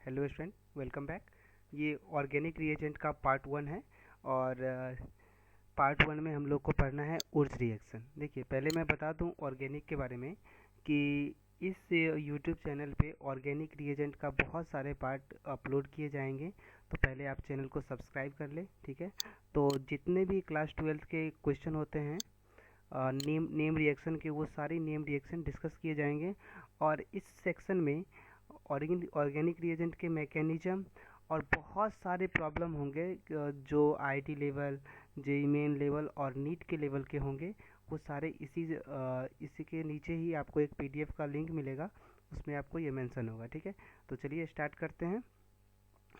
Hello student, welcome back. ये organic reagent का part 1 है और पार्ट 1 में हम लोग को पढ़ना है उर्ज रिएक्शन। देखिए, पहले मैं बता दूं ऑर्गेनिक के बारे में कि इस यूट्यूब चैनल पे ऑर्गेनिक रिएजेंट का बहुत सारे पार्ट अपलोड किए जाएंगे, तो पहले आप चैनल को सब्सक्राइब कर लें, ठीक है। तो जितने भी क्लास 12 के क्वेश्चन होते हैं नेम रिएक्शन के, वो सारे नेम रिएक्शन डिस्कस किए जाएंगे। और इस सेक्शन में ऑर्गेनिक रिएजेंट के मैकेनिज्म और बहुत सारे प्रॉब्लम होंगे जो IIT level, JEE main level और नीट के लेवल के होंगे। वो सारे इसी के नीचे ही आपको एक पीडीएफ का लिंक मिलेगा, उसमें आपको ये मेंशन होगा, ठीक है। तो चलिए स्टार्ट करते हैं,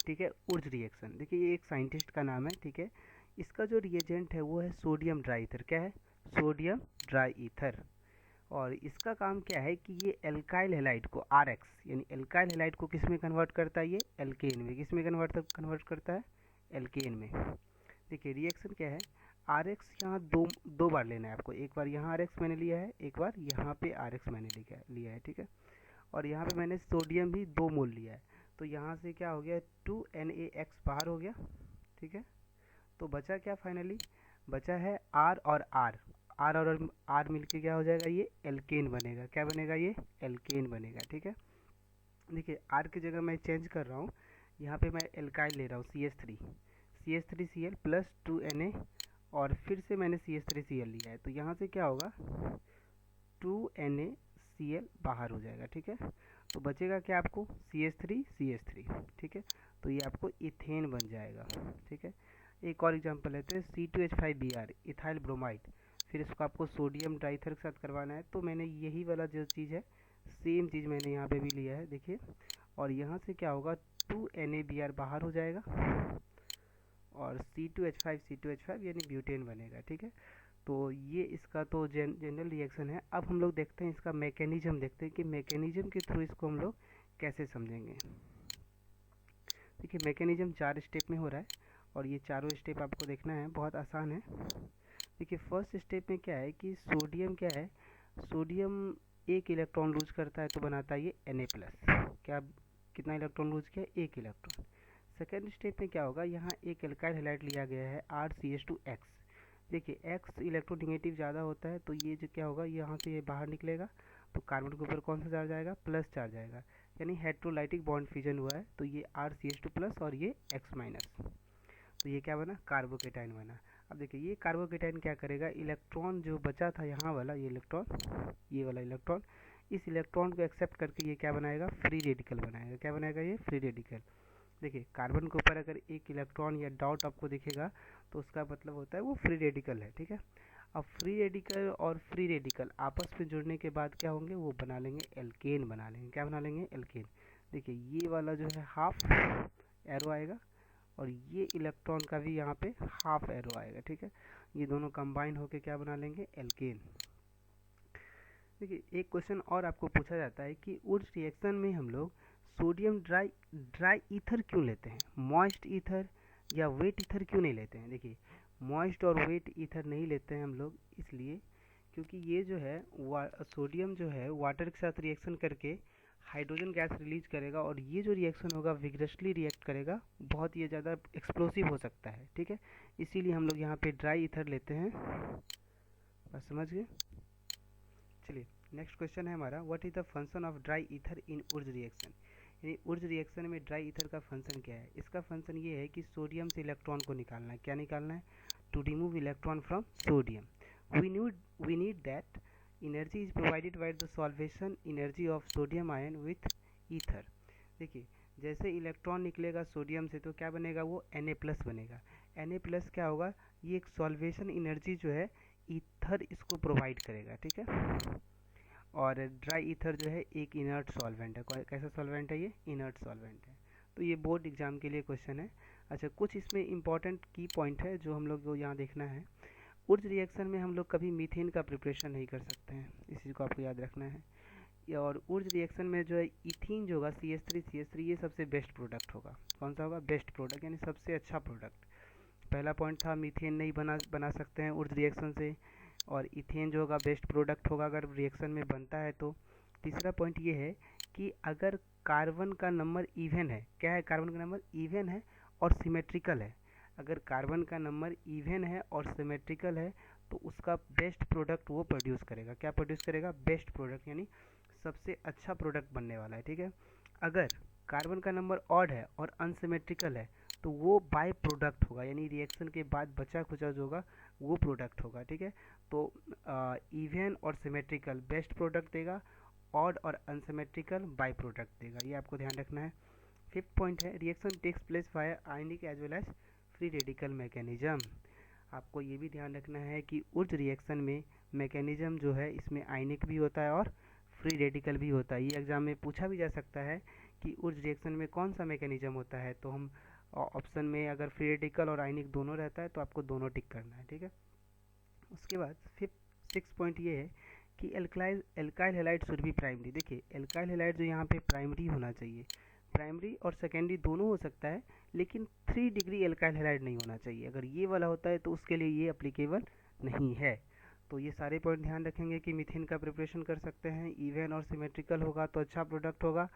ठीक है। उर्ज रिएक्शन, देखिए ये एक साइंटिस्ट का नाम है, ठीक है। इसका जो रिएजेंट है वो है सोडियम ड्राई ईथर। क्या है? Sodium dry ether. और इसका काम क्या है कि ये एल्काइल हेलाइड को आर एक्स यानी एल्काइल हेलाइड को किस में कन्वर्ट करता है? ये एल्केन में। किस में कन्वर्ट करता है? एल्केन में। देखिए रिएक्शन क्या है, आर एक्स यहाँ दो बार लेना है आपको। एक बार यहाँ आर एक्स मैंने लिया है, एक बार यहाँ पे आर एक्स मैंने लिया है, ठीक है। और यहाँ पे मैंने सोडियम भी 2 मोल लिया है, तो यहाँ से क्या हो गया, 2Na बाहर हो गया, ठीक है। तो बचा क्या फाइनली? बचा है आर और आर। आर मिलके क्या हो जाएगा? ये एल्केन बनेगा। क्या बनेगा? ये एल्केन बनेगा, ठीक है। देखिए आर की जगह मैं चेंज कर रहा हूँ, यहाँ पे मैं एल्काइल ले रहा हूँ, CH3Cl प्लस 2Na, और फिर से मैंने CH3Cl लिया है, तो यहाँ से क्या होगा, 2NaCl बाहर हो जाएगा, ठीक है। तो बचेगा क्या आपको? CH3, ठीक है। तो ये आपको इथेन बन जाएगा, ठीक है। एक और एग्जांपल लेते हैं, C2H5Br इथाइल ब्रोमाइड। फिर इसको आपको सोडियम डाइथर के साथ करवाना है, तो मैंने यही वाला जो चीज़ है, सेम चीज़ मैंने यहाँ पे भी लिया है, देखिए। और यहाँ से क्या होगा, 2NaBr बाहर हो जाएगा और C2H5 यानी ब्यूटेन बनेगा, ठीक है। तो ये इसका तो जनरल रिएक्शन है। अब हम लोग देखते हैं इसका मैकेनिज्म, देखते हैं कि मैकेनिज्म के थ्रू इसको हम लोग कैसे समझेंगे। देखिए मैकेनिज्म 4 स्टेप में हो रहा है और ये चारों स्टेप आपको देखना है, बहुत आसान है। देखिए फर्स्ट स्टेप में क्या है कि सोडियम क्या है, सोडियम एक इलेक्ट्रॉन लूज करता है तो बनाता है ये Na+। क्या कितना इलेक्ट्रॉन लूज किया? एक इलेक्ट्रॉन। सेकेंड स्टेप में क्या होगा, यहाँ एक एल्काइल हैलाइड लिया गया है RCH2X। देखिए X इलेक्ट्रोनेगेटिव ज़्यादा होता है, तो ये जो क्या होगा, यहाँ से ये बाहर निकलेगा, तो कार्बन के ऊपर कौन सा चार्ज आएगा? प्लस चार्ज आएगा, यानी हेट्रोलाइटिक बॉन्ड फ्यूजन हुआ है, तो ये RCH2 प्लस और ये X-, तो ये क्या बना? कार्बोकेटाइन बना। अब देखिए ये कार्बोकेटाइन क्या करेगा, इलेक्ट्रॉन जो बचा था यहाँ वाला, ये इलेक्ट्रॉन, ये वाला इलेक्ट्रॉन, इस इलेक्ट्रॉन को एक्सेप्ट करके ये क्या बनाएगा? फ्री रेडिकल बनाएगा। क्या बनाएगा? ये फ्री रेडिकल। देखिए कार्बन के ऊपर अगर एक इलेक्ट्रॉन या डॉट आपको दिखेगा, तो उसका मतलब होता है वो फ्री रेडिकल है, ठीक है। अब फ्री रेडिकल और फ्री रेडिकल आपस में जुड़ने के बाद क्या होंगे, वो बना लेंगे एल्केन बना लेंगे। क्या बना लेंगे? एल्केन। देखिए ये वाला जो है हाफ एरो आएगा और ये इलेक्ट्रॉन का भी यहाँ पे हाफ एरो आएगा, ठीक है। ये दोनों कंबाइन होके क्या बना लेंगे? एल्केन। देखिए एक क्वेश्चन और आपको पूछा जाता है कि उस रिएक्शन में हम लोग सोडियम ड्राई ईथर क्यों लेते हैं, मॉइस्ट ईथर या वेट ईथर क्यों नहीं लेते हैं? देखिए मॉइस्ट और वेट ईथर नहीं लेते हैं हम लोग इसलिए क्योंकि ये जो है सोडियम जो है वाटर के साथ रिएक्शन करके हाइड्रोजन गैस रिलीज करेगा, और ये जो रिएक्शन होगा विग्रसली रिएक्ट करेगा, बहुत ये ज़्यादा एक्सप्लोसिव हो सकता है, ठीक है। इसीलिए हम लोग यहाँ पे ड्राई ईथर लेते हैं। बस समझ गए। चलिए नेक्स्ट क्वेश्चन है हमारा, what is the function of dry ether in Urja reaction. यानी उर्ज रिएक्शन में ड्राई ईथर का फंक्शन क्या है? इसका फंक्शन ये है कि सोडियम से इलेक्ट्रॉन को निकालना है। क्या निकालना है? To remove electron from sodium. We need that energy is provided by the solvation energy of sodium ion with ether. देखिए जैसे इलेक्ट्रॉन निकलेगा सोडियम से तो क्या बनेगा? वो Na+ बनेगा। Na+ क्या होगा? ये एक सॉल्वेशन एनर्जी जो है ईथर इसको प्रोवाइड करेगा, ठीक है। और ड्राई ईथर जो है एक इनर्ट सॉल्वेंट है। कैसा सॉल्वेंट है? ये इनर्ट सॉल्वेंट है। तो ये बोर्ड एग्जाम के लिए क्वेश्चन है। अच्छा कुछ इसमें इंपॉर्टेंट की पॉइंट है जो हम लोग को यहाँ देखना है। उर्ज रिएक्शन में हम लोग कभी मीथेन का प्रिपरेशन नहीं कर सकते हैं, इस चीज़ को आपको याद रखना है। और उर्ज रिएक्शन में जो है इथीन जो होगा CH3 ये सबसे बेस्ट प्रोडक्ट होगा। कौन सा होगा? बेस्ट प्रोडक्ट, यानी सबसे अच्छा प्रोडक्ट। पहला पॉइंट था मीथेन नहीं बना सकते हैं उर्ज रिएक्शन से, और इथेन जो होगा बेस्ट प्रोडक्ट होगा अगर रिएक्शन में बनता है तो। तीसरा पॉइंट ये है कि अगर कार्बन का नंबर इवन है, क्या है, कार्बन का नंबर इवन है और सिमेट्रिकल है। अगर कार्बन का नंबर इवन है और सिमेट्रिकल है तो उसका बेस्ट प्रोडक्ट वो प्रोड्यूस करेगा। क्या प्रोड्यूस करेगा? बेस्ट प्रोडक्ट, यानी सबसे अच्छा प्रोडक्ट बनने वाला है, ठीक है। अगर कार्बन का नंबर ऑड है और अनसिमेट्रिकल है तो वो बाय प्रोडक्ट होगा, यानी रिएक्शन के बाद बचा खुचा जो होगा वो प्रोडक्ट होगा, ठीक है। तो इवन और सिमेट्रिकल बेस्ट प्रोडक्ट देगा, ऑड और अनसिमेट्रिकल बाय प्रोडक्ट देगा, ये आपको ध्यान रखना है। फिफ्थ पॉइंट है reaction takes place via ionic as well as free radical mechanism. आपको ये भी ध्यान रखना है कि उच्च रिएक्शन में मैकेनिज्म जो है इसमें आयनिक भी होता है और फ्री रेडिकल भी होता है। ये एग्जाम में पूछा भी जा सकता है कि उच्च रिएक्शन में कौन सा मैकेनिज्म होता है, तो हम ऑप्शन में अगर फ्री रेडिकल और आयनिक दोनों रहता है तो आपको दोनों टिक करना है, ठीक है। उसके बाद सिक्स पॉइंट ये है कि alkyl halide should be primary. देखिए एल्काइल हैलाइड जो यहाँ पे प्राइमरी होना चाहिए, प्राइमरी और सेकेंडरी दोनों हो सकता है, लेकिन 3 डिग्री एल्काइल हैलाइड नहीं होना चाहिए। अगर ये वाला होता है तो उसके लिए ये अप्लीकेबल नहीं है। तो ये सारे पॉइंट ध्यान रखेंगे कि मीथेन का प्रिपरेशन कर सकते हैं। इवन और सिमेट्रिकल होगा तो अच्छा प्रोडक्ट होगा,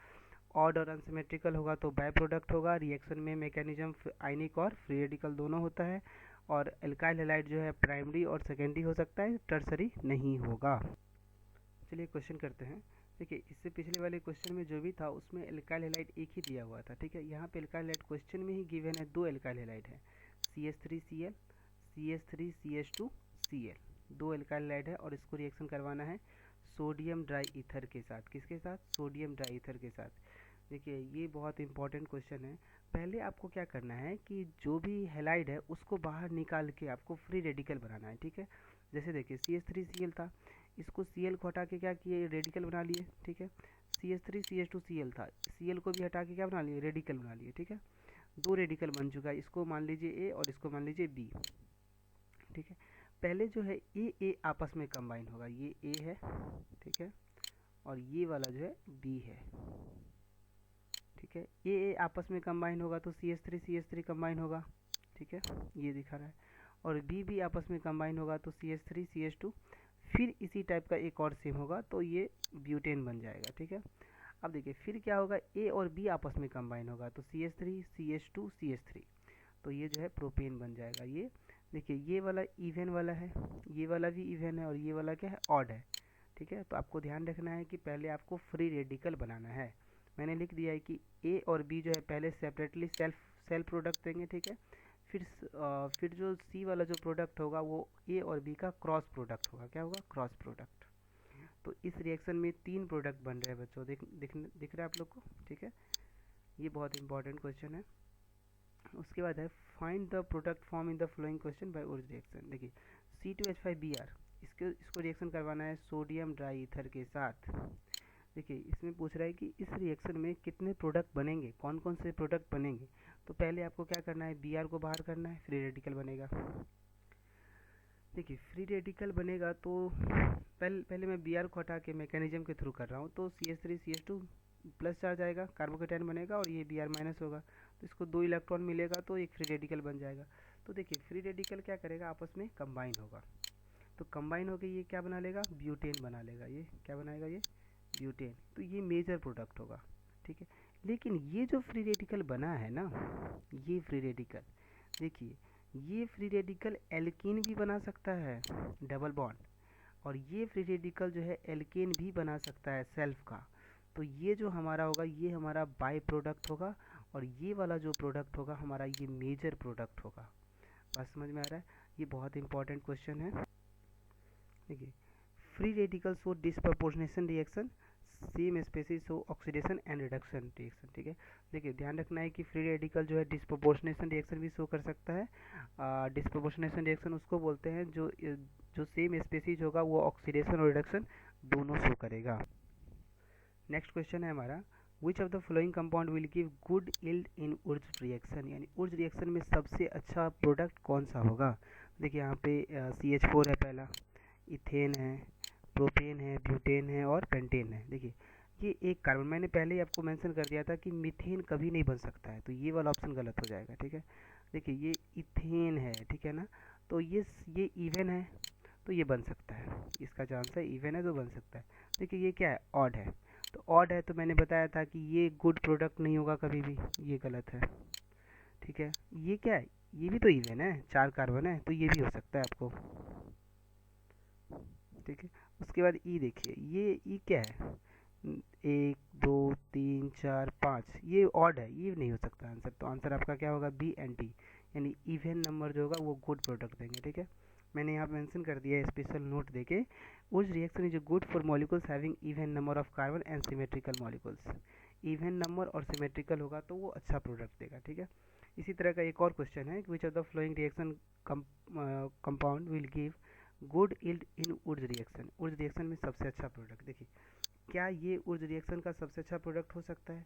ऑड और अनसिमेट्रिकल होगा तो बाय प्रोडक्ट होगा। रिएक्शन में मैकेनिज्म आयनिक और फ्री रेडिकल दोनों होता है, और एल्काइल हैलाइड जो है प्राइमरी और सेकेंडरी हो सकता है, टर्सरी नहीं होगा। चलिए क्वेश्चन करते हैं। देखिए इससे पिछले वाले क्वेश्चन में जो भी था उसमें एल्काइल हैलाइड एक ही दिया हुआ था, ठीक है। यहाँ पे एल्काइल हैलाइड क्वेश्चन में ही गिवन है, 2 एल्काइल हैलाइड है, CH3Cl, CH3CH2Cl, 2 एल्काइल हैलाइड है और इसको रिएक्शन करवाना है सोडियम ड्राई ईथर के साथ। किसके साथ? सोडियम ड्राई ईथर के साथ। देखिए ये बहुत इंपॉर्टेंट क्वेश्चन है। पहले आपको क्या करना है कि जो भी हैलाइड है उसको बाहर निकाल के आपको फ्री रेडिकल बनाना है, ठीक है। जैसे देखिए CH3Cl था, इसको Cl को हटा के क्या किए, रेडिकल बना लिए, ठीक है। CH3CH2Cl था, Cl को भी हटा के क्या बना लिए, रेडिकल बना लिए, ठीक है। 2 रेडिकल बन चुका है, इसको मान लीजिए A और इसको मान लीजिए B, ठीक है। पहले जो है A आपस में कंबाइन होगा, ये A है, ठीक है, और ये वाला जो है B है, ठीक है। A आपस में कंबाइन होगा तो CH3 कंबाइन होगा, ठीक है, ये दिखा रहा है। और B आपस में कंबाइन होगा तो CH3 CH2, फिर इसी टाइप का एक और सेम होगा तो ये ब्यूटेन बन जाएगा, ठीक है। अब देखिए फिर क्या होगा, A और B आपस में कंबाइन होगा तो CH3 CH2 CH3, तो ये जो है प्रोपेन बन जाएगा। ये देखिए ये वाला इवन वाला है, ये वाला भी इवन है और ये वाला क्या है, ऑड है, ठीक है। तो आपको ध्यान रखना है कि पहले आपको फ्री रेडिकल बनाना है। मैंने लिख दिया है कि A और B जो है पहले सेपरेटली सेल्फ प्रोडक्ट देंगे, ठीक है। फिर जो C वाला जो प्रोडक्ट होगा वो A और B का क्रॉस प्रोडक्ट होगा। क्या होगा? Cross product. तो इस रिएक्शन में 3 प्रोडक्ट बन रहे हैं बच्चों, दिख रहा है आप लोग को, ठीक है। ये बहुत इंपॉर्टेंट क्वेश्चन है। उसके बाद है find the product form in the flowing question by Urja reaction. देखिए C2H5Br, इसको रिएक्शन करवाना है सोडियम ड्राई ईथर के साथ। देखिए इसमें पूछ रहा है कि इस रिएक्शन में कितने प्रोडक्ट बनेंगे, कौन कौन से प्रोडक्ट बनेंगे। तो पहले आपको क्या करना है, Br को बाहर करना है, फ्री रेडिकल बनेगा। देखिए फ्री रेडिकल बनेगा तो पहले मैं Br को हटा के मैकेनिज्म के थ्रू कर रहा हूँ, तो CH3 CH2 प्लस चार्ज आएगा, कार्बोकेटाइन बनेगा और ये Br माइनस होगा, तो इसको 2 इलेक्ट्रॉन मिलेगा तो एक फ्री रेडिकल बन जाएगा। तो देखिए फ्री रेडिकल क्या करेगा, आपस में कंबाइन होगा, तो कंबाइन होकर ये क्या बना लेगा, ब्यूटेन बना लेगा। ये क्या बनाएगा, ये ब्यूटेन। तो ये मेजर प्रोडक्ट होगा, ठीक है। लेकिन ये जो फ्री रेडिकल बना है ना, ये फ्री रेडिकल देखिए, ये फ्री रेडिकल एल्कीन भी बना सकता है, डबल बॉन्ड, और ये फ्री रेडिकल जो है एल्केन भी बना सकता है सेल्फ का। तो ये जो हमारा होगा ये हमारा बाय प्रोडक्ट होगा, और ये वाला जो प्रोडक्ट होगा हमारा ये मेजर प्रोडक्ट होगा। बात समझ में आ रहा है? ये बहुत इंपॉर्टेंट क्वेश्चन है। देखिए free radical show disproportionation reaction, same species show oxidation and reduction reaction, ठीक है। देखिए ध्यान रखना है कि फ्री रेडिकल जो है डिस्प्रपोर्शनेशन रिएक्शन भी शो कर सकता है। डिस्प्रपोर्शनेशन रिएक्शन उसको बोलते हैं जो सेम स्पेसीज होगा वो ऑक्सीडेशन और रिडक्शन दोनों शो करेगा। नेक्स्ट क्वेश्चन है हमारा, which of the flowing compound will give good yield in Urja reaction, यानी उर्ज रिएक्शन में सबसे अच्छा प्रोडक्ट कौन सा होगा। देखिए यहाँ पे CH4 है पहला, इथेन है, प्रोपेन है, ब्यूटेन है और पेंटेन है। देखिए ये एक कार्बन, मैंने पहले ही आपको मेंशन कर दिया था कि मीथेन कभी नहीं बन सकता है, तो ये वाला ऑप्शन गलत हो जाएगा, ठीक है। देखिए ये इथेन है, ठीक है ना, तो ये इवन है तो ये बन सकता है, इसका चांस है इवन है तो बन सकता है। देखिए ये क्या है, ऑड है, तो ऑड है तो मैंने बताया था कि ये गुड प्रोडक्ट नहीं होगा कभी भी, ये गलत है। ठीक है, ये क्या है, ये भी तो इवन है, 4 कार्बन है, तो ये भी हो सकता है आपको। ठीक है, उसके बाद ई देखिए, ये ई क्या है, 1 2 3 4 5, ये ऑड है, ये नहीं हो सकता आंसर। तो आंसर आपका क्या होगा, बी एंड डी, यानी इवन नंबर जो होगा वो गुड प्रोडक्ट देंगे। ठीक है, मैंने यहाँ मेंशन कर दिया है स्पेशल नोट देके, उस reaction is good for molecules having even number of carbon and symmetrical molecules. Even number और सिमेट्रिकल होगा तो वो अच्छा प्रोडक्ट देगा। ठीक है, इसी तरह का एक और क्वेश्चन है, which of the flowing reaction compound will give good yield in woods reaction. Wurtz reaction में सबसे अच्छा प्रोडक्ट, देखिए क्या ये वुड्स रिएक्शन का सबसे अच्छा प्रोडक्ट हो सकता है?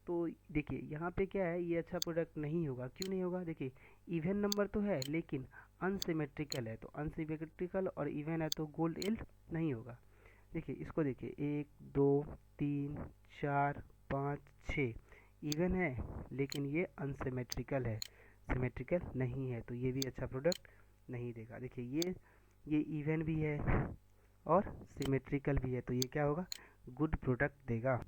तो देखिए यहाँ पे क्या है, ये अच्छा प्रोडक्ट नहीं होगा। क्यों नहीं होगा, देखिए इवन नंबर तो है लेकिन अनसिमेट्रिकल है, तो अनसिमेट्रिकल और इवन है तो गोल्ड यील्ड नहीं होगा। देखिए इसको देखिए, 1 2 3 4 5 6 इवन है लेकिन ये अनसिमेट्रिकल है, सिमेट्रिकल नहीं है, तो ये भी अच्छा प्रोडक्ट नहीं देगा। देखिए ये इवन भी है और सिमेट्रिकल भी है, तो ये क्या होगा, गुड प्रोडक्ट देगा।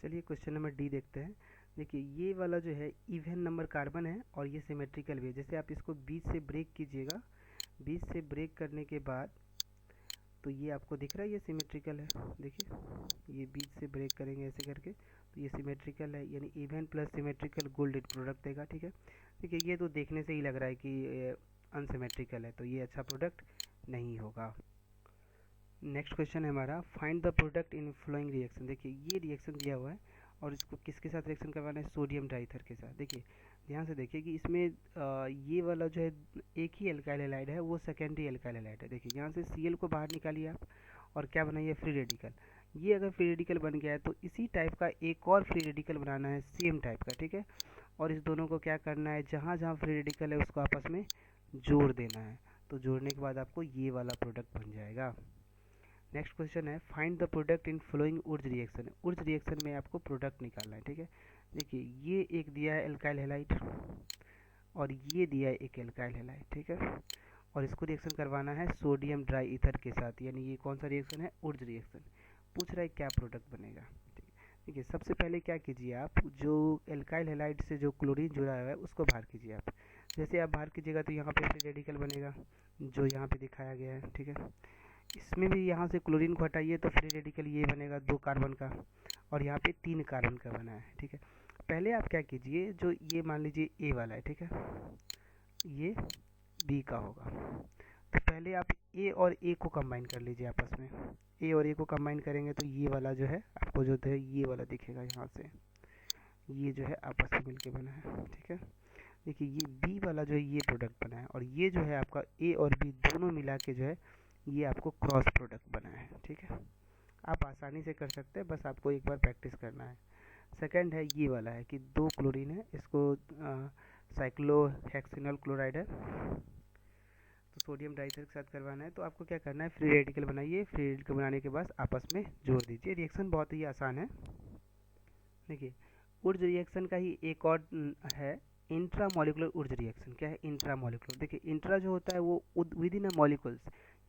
चलिए क्वेश्चन नंबर डी देखते हैं। देखिए ये वाला जो है इवन नंबर कार्बन है और ये सिमेट्रिकल भी है। जैसे आप इसको बीच से ब्रेक कीजिएगा, बीच से ब्रेक करने के बाद तो ये आपको दिख रहा है ये सिमेट्रिकल है। देखिए ये बीच से ब्रेक करेंगे ऐसे करके तो ये सिमेट्रिकल है, यानी even plus symmetrical gold product देगा। ठीक है, देखिए ये तो देखने से ही लग रहा है कि अनसिमेट्रिकल है, तो ये अच्छा प्रोडक्ट नहीं होगा। नेक्स्ट क्वेश्चन है हमारा, find the product in following reaction. देखिए ये रिएक्शन दिया हुआ है और इसको किसके साथ रिएक्शन करवाना है, सोडियम डाइथर के साथ। देखिए ध्यान से देखिए कि इसमें ये वाला जो है एक ही एल्काइल हैलाइड है, वो सेकेंडरी एल्काइल हैलाइड है। देखिए यहाँ से Cl को बाहर निकालिए आप और क्या बनाइए, फ्री रेडिकल। ये अगर फ्री रेडिकल बन गया है तो इसी टाइप का एक और फ्री रेडिकल बनाना है सेम टाइप का। ठीक है, और इस दोनों को क्या करना है, जहाँ जहाँ फ्री रेडिकल है उसको आपस में जोड़ देना है। तो जोड़ने के बाद आपको ये वाला प्रोडक्ट बन जाएगा। नेक्स्ट क्वेश्चन है, find the product in following Wurtz reaction. Wurtz reaction में आपको प्रोडक्ट निकालना है। ठीक है, देखिए ये एक दिया है एल्काइल हैलाइड और ये दिया है एक एल्काइल हैलाइड। ठीक है, और इसको रिएक्शन करवाना है सोडियम ड्राई ईथर के साथ, यानी ये कौन सा रिएक्शन है, वुड्स रिएक्शन। पूछ रहा है क्या प्रोडक्ट बनेगा। देखिए सबसे पहले क्या कीजिए, आप जो एल्काइल हैलाइड से जो क्लोरीन जुड़ा हुआ है उसको बाहर कीजिए आप। जैसे आप बाहर कीजिएगा तो यहाँ पे फ्री रेडिकल बनेगा जो यहाँ पे दिखाया गया है। ठीक है, इसमें भी यहाँ से क्लोरीन को हटाइए तो फ्री रेडिकल ये बनेगा 2 कार्बन का और यहाँ पे 3 कार्बन का बना है। ठीक है, पहले आप क्या कीजिए, जो ये मान लीजिए ए वाला है, ठीक है, ये बी का होगा, तो पहले आप ए और ए को कंबाइन कर लीजिए आपस में। ए और ए को कंबाइन करेंगे तो ये वाला जो है आपको जो है ये वाला दिखेगा, यहाँ से ये जो है आपस में मिलके बना है। ठीक है, देखिए ये बी वाला जो है ये प्रोडक्ट बना है और ये जो है आपका ए और बी दोनों मिला के जो है ये आपको क्रॉस प्रोडक्ट बना है। ठीक है, आप आसानी से कर सकते हैं, बस आपको एक बार प्रैक्टिस करना है। सेकंड है ये वाला है कि 2 क्लोरीन है, इसको साइक्लोहेक्सिनल क्लोराइड है, तो सोडियम डाइथर के साथ करवाना है। तो आपको क्या करना है, फ्री रेडिकल बनाइए, फ्री रेडिकल बनाने के बाद आपस में जोड़ दीजिए। रिएक्शन बहुत ही आसान है। देखिए वुड्स रिएक्शन का ही एक और है इंट्रा मॉलिकुलर वुड्स रिएक्शन। क्या है इंट्रा मॉलिकुलर, देखिए इंट्रा जो होता है वो विद इन अ मॉलिक्यूल्स,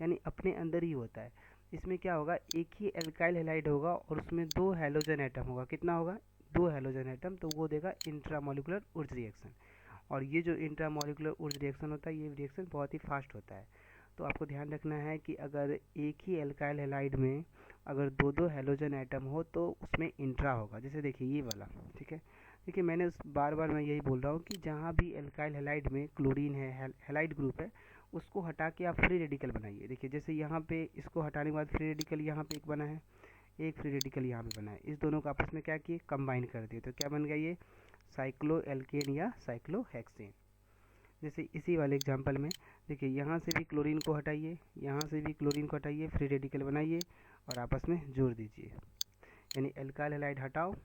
यानी अपने अंदर ही होता है। इसमें क्या होगा, एक ही एल्काइल हैलाइड होगा और उसमें 2 हैलोजन एटम होगा। कितना होगा, 2 हैलोजन एटम, तो वो देगा इंट्रा मॉलिकुलर वुड्स रिएक्शन। और ये जो इंट्रा मॉलिकुलर वुड्स रिएक्शन होता है ये रिएक्शन बहुत ही फास्ट होता है। तो आपको ध्यान रखना है कि अगर एक ही एल्काइल हैलाइड में अगर 2 हैलोजन एटम हो तो उसमें इंट्रा होगा। जैसे देखिए ये वाला, ठीक है, देखिए मैंने बार बार मैं यही बोल रहा हूँ कि जहाँ भी एल्काइल हैलाइड में क्लोरीन है, हैलाइड ग्रुप है, उसको हटा के आप फ्री रेडिकल बनाइए। देखिए जैसे यहाँ पे इसको हटाने के बाद फ्री रेडिकल यहाँ पे एक बना है, एक फ्री रेडिकल यहाँ पे बना है, इस दोनों को आपस में क्या किए, कंबाइन कर दिए, तो क्या बन गया ये साइक्लो एल्केन या साइक्लोहेक्सेन। जैसे इसी वाले एग्जांपल में देखिए यहाँ से भी क्लोरीन को हटाइए, यहाँ से भी क्लोरीन को हटाइए, फ्री रेडिकल बनाइए और आपस में जोड़ दीजिए। यानी एल्काइल हैलाइड हटाओ,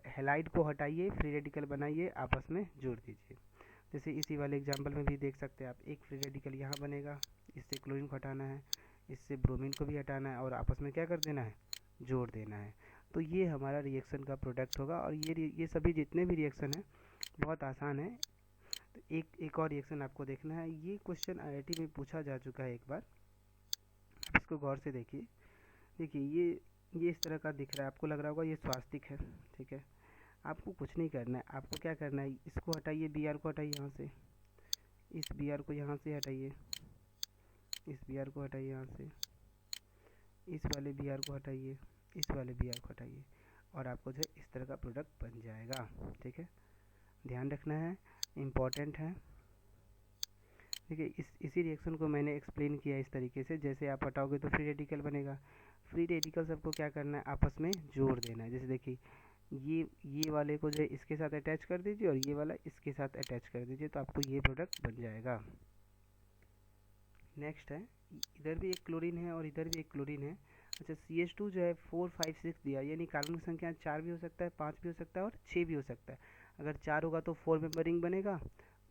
हैलाइड को हटाइए, फ्री रेडिकल बनाइए, आपस में जोड़ दीजिए। जैसे इसी वाले एग्जांपल में भी देख सकते हैं आप, एक फ्री रेडिकल यहाँ बनेगा, इससे क्लोरीन को हटाना है, इससे ब्रोमीन को भी हटाना है और आपस में क्या कर देना है, जोड़ देना है। तो ये हमारा रिएक्शन का प्रोडक्ट होगा। और ये सभी जितने भी रिएक्शन हैं बहुत आसान है। तो एक और रिएक्शन आपको देखना है, ये क्वेश्चन आईआईटी में पूछा जा चुका है एक बार, इसको गौर से देखिए। देखिए ये ये इस तरह का दिख रहा है, आपको लग रहा होगा ये स्वास्तिक है, ठीक है। आपको कुछ नहीं करना है, आपको क्या करना है, इसको हटाइए, बी आर को हटाइए यहाँ से, इस बी आर को यहाँ से हटाइए, इस बी आर को हटाइए यहाँ से, इस वाले बी आर को हटाइए, इस वाले बी आर को हटाइए, और आपको जो है इस तरह का प्रोडक्ट बन जाएगा, ठीक है। ध्यान रखना है, इम्पॉर्टेंट है। देखिए इसी रिएक्शन को मैंने एक्सप्लेन किया इस तरीके से, जैसे आप हटाओगे तो फ्री रेडिकल बनेगा। फ्री रेडिकल सबको क्या करना है, आपस में जोड़ देना है। जैसे देखिए ये वाले को जो है इसके साथ अटैच कर दीजिए और ये वाला इसके साथ अटैच कर दीजिए, तो आपको ये प्रोडक्ट बन जाएगा। नेक्स्ट है, इधर भी एक क्लोरीन है और इधर भी एक क्लोरीन है। अच्छा, CH2 जो है 4 5 6 दिया, यानी कार्बन की संख्या 4 भी हो सकता है, 5 भी हो सकता है और 6 भी हो सकता है। अगर 4 होगा तो 4 मेंबर रिंग बनेगा,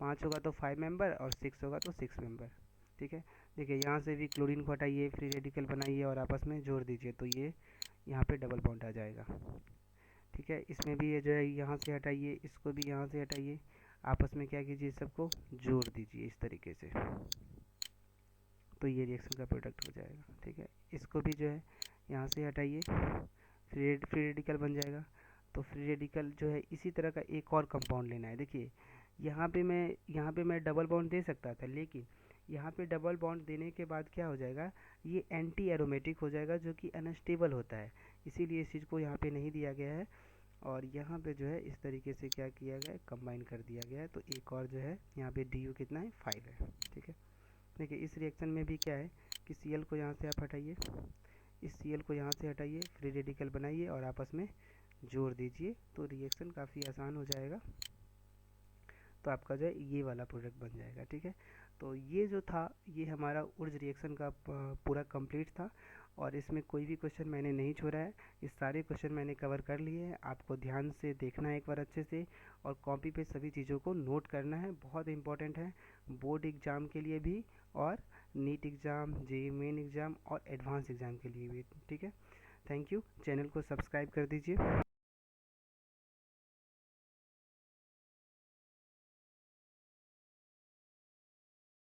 5 होगा तो 5 मेंबर और 6 होगा तो 6 मेंबर, ठीक है। देखिए यहाँ से भी क्लोरीन को हटाइए, फ्री रेडिकल बनाइए और आपस में जोड़ दीजिए, तो ये यहाँ पे डबल बॉन्ड आ जाएगा, ठीक है। इसमें भी ये जो है यहाँ से हटाइए, इसको भी यहाँ से हटाइए, आपस में क्या कीजिए, सबको जोड़ दीजिए इस तरीके से, तो ये रिएक्शन का प्रोडक्ट हो जाएगा, ठीक है। इसको भी जो है यहाँ से हटाइए, फ्री रेडिकल बन जाएगा। तो फ्री रेडिकल जो है इसी तरह का एक और कंपाउंड लेना है। देखिए यहाँ पे मैं डबल बॉन्ड दे सकता था, लेकिन यहाँ पे डबल बॉन्ड देने के बाद क्या हो जाएगा, ये एंटी एरोमेटिक हो जाएगा, जो कि अनस्टेबल होता है, इसीलिए इस चीज़ को यहाँ पे नहीं दिया गया है। और यहाँ पे जो है इस तरीके से क्या किया गया है, कंबाइन कर दिया गया है। तो एक और जो है यहाँ पे डी कितना है, 5 है, ठीक है। देखिए इस रिएक्शन में भी क्या है कि Cl को यहाँ से आप हटाइए, इस Cl को यहाँ से हटाइए, फ्री रेडिकल बनाइए और आपस में जोड़ दीजिए, तो रिएक्शन काफ़ी आसान हो जाएगा। तो आपका जो है ये वाला प्रोडक्ट बन जाएगा, ठीक है। तो ये जो था, ये हमारा उर्ज रिएक्शन का पूरा कंप्लीट था, और इसमें कोई भी क्वेश्चन मैंने नहीं छोड़ा है। इस सारे क्वेश्चन मैंने कवर कर लिए हैं, आपको ध्यान से देखना है एक बार अच्छे से, और कॉपी पे सभी चीज़ों को नोट करना है, बहुत इंपॉर्टेंट है बोर्ड एग्ज़ाम के लिए भी, और NEET exam, JEE Main exam और एडवांस एग्ज़ाम के लिए भी, ठीक है। थैंक यू, चैनल को सब्सक्राइब कर दीजिए।